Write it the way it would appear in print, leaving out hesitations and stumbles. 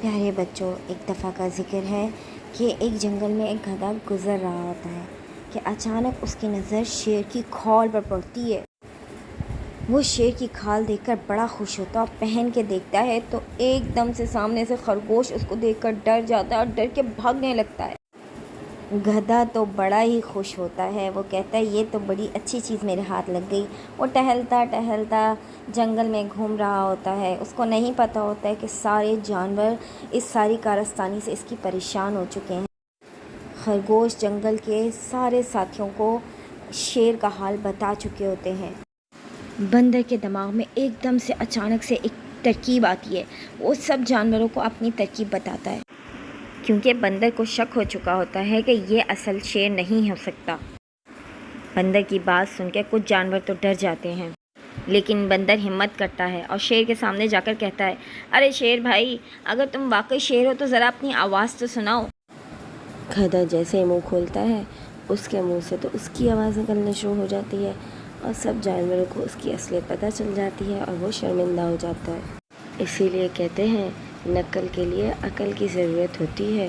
پیارے بچوں، ایک دفعہ کا ذکر ہے کہ ایک جنگل میں ایک گدھا گزر رہا ہوتا ہے کہ اچانک اس کی نظر شیر کی کھال پر پڑتی ہے۔ وہ شیر کی کھال دیکھ کر بڑا خوش ہوتا ہے اور پہن کے دیکھتا ہے تو ایک دم سے سامنے سے خرگوش اس کو دیکھ کر ڈر جاتا ہے اور ڈر کے بھاگنے لگتا ہے۔ گدھا تو بڑا ہی خوش ہوتا ہے، وہ کہتا ہے یہ تو بڑی اچھی چیز میرے ہاتھ لگ گئی۔ وہ ٹہلتا ٹہلتا جنگل میں گھوم رہا ہوتا ہے، اس کو نہیں پتہ ہوتا ہے کہ سارے جانور اس ساری کارستانی سے اس کی پریشان ہو چکے ہیں۔ خرگوش جنگل کے سارے ساتھیوں کو شیر کا حال بتا چکے ہوتے ہیں۔ بندر کے دماغ میں ایک دم سے اچانک سے ایک ترکیب آتی ہے، وہ سب جانوروں کو اپنی ترکیب بتاتا ہے، کیونکہ بندر کو شک ہو چکا ہوتا ہے کہ یہ اصل شیر نہیں ہو سکتا۔ بندر کی بات سن کے کچھ جانور تو ڈر جاتے ہیں، لیکن بندر ہمت کرتا ہے اور شیر کے سامنے جا کر کہتا ہے، ارے شیر بھائی، اگر تم واقعی شیر ہو تو ذرا اپنی آواز تو سناؤ۔ گدھا جیسے منہ کھولتا ہے، اس کے منہ سے تو اس کی آواز نکلنا شروع ہو جاتی ہے اور سب جانوروں کو اس کی اصلیت پتہ چل جاتی ہے اور وہ شرمندہ ہو جاتا ہے۔ اسی لیے کہتے ہیں، نقل کے لیے عقل کی ضرورت ہوتی ہے۔